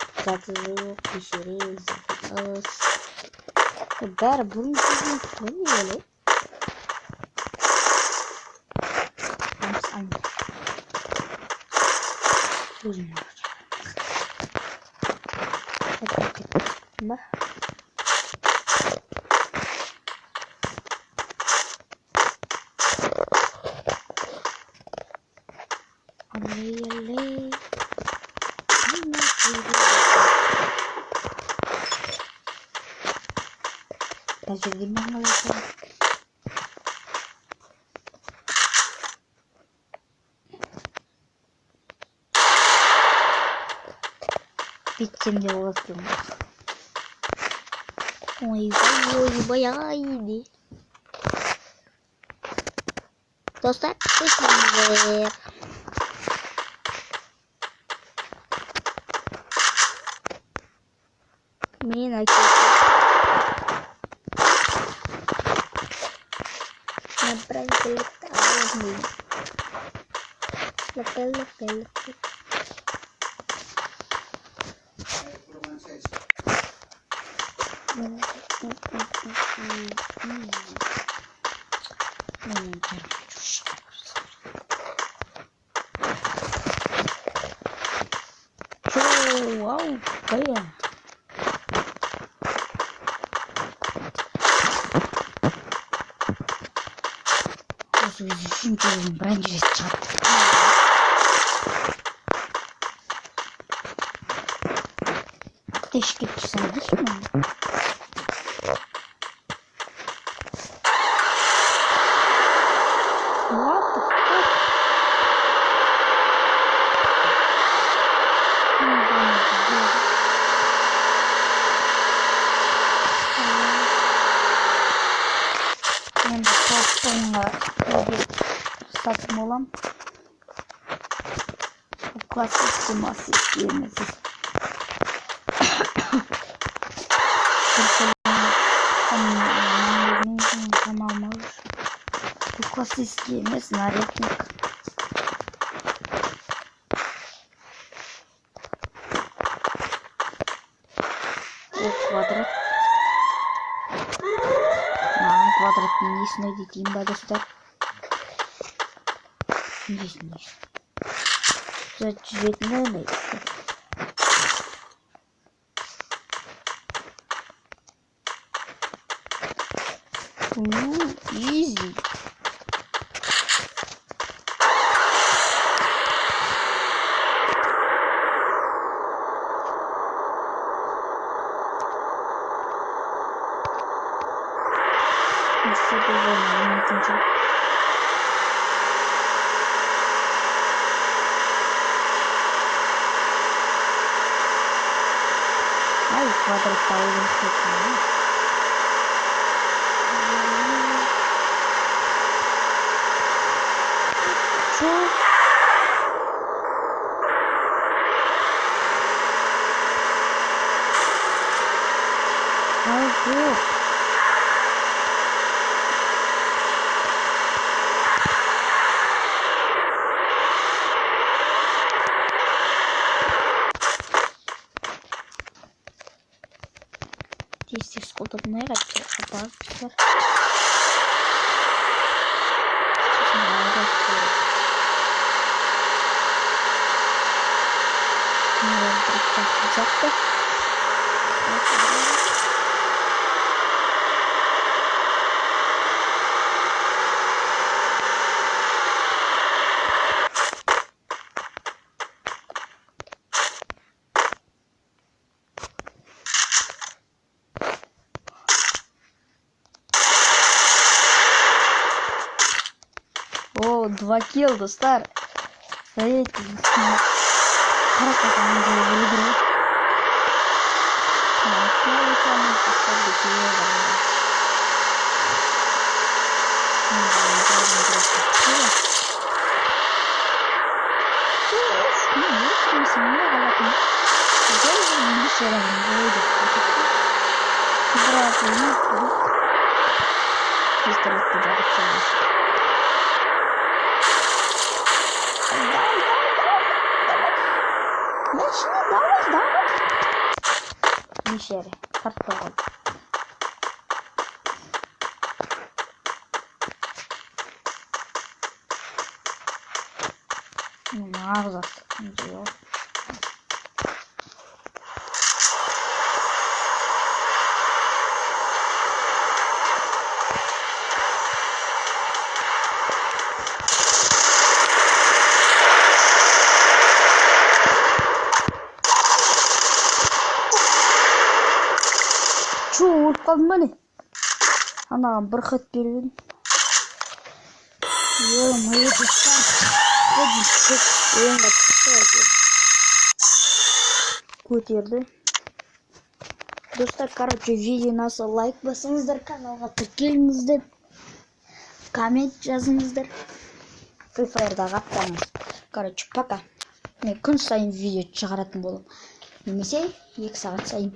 Жатып düşürüz, жатабыз. Бәрі бұрын жүрген той эле. Ба. Алей. Jadi mana lagi? Bikin jawab dong. Ойбай ай. Dostlar kesinlikle. Mina nabrak gelip alayım. Lepel. Wow, kayak. Şimdi bence çarptı. Ateş geçsen değil mi? What the fuck? Ben de toplamla saçmalam. Bu klasik siması isteyemez. Tamam olur. Bu klasik isteyemez. Naretnik. O kvadrat. Квадратный низ найдите, им надо стать. Низ. Зачетная найти. Изи. Все довольно, ничего. Ай, квадрат таулен сетный. Чё? Ай, бог. Здесь сколько-то ракет опасных. О, 2 килл, достар. Стоите. Как это не было игру? Давай. Мишель, картон. Маза, ничего. Çuğur kalmalı. Ana bırakıp gelin. Yorum hayır dostlar. Hadi çık. Oyunda çıktı. Kötüydü. Достар, короче, видеоны лайк басыңыздар, каналға тіркеліңіздер, коммент жазыңыздар, Free Fire'дағы аттарыңыз. Короче, пока. Мен күн сайын видео шығаратын боламын. Немесе 2 сағат сайын.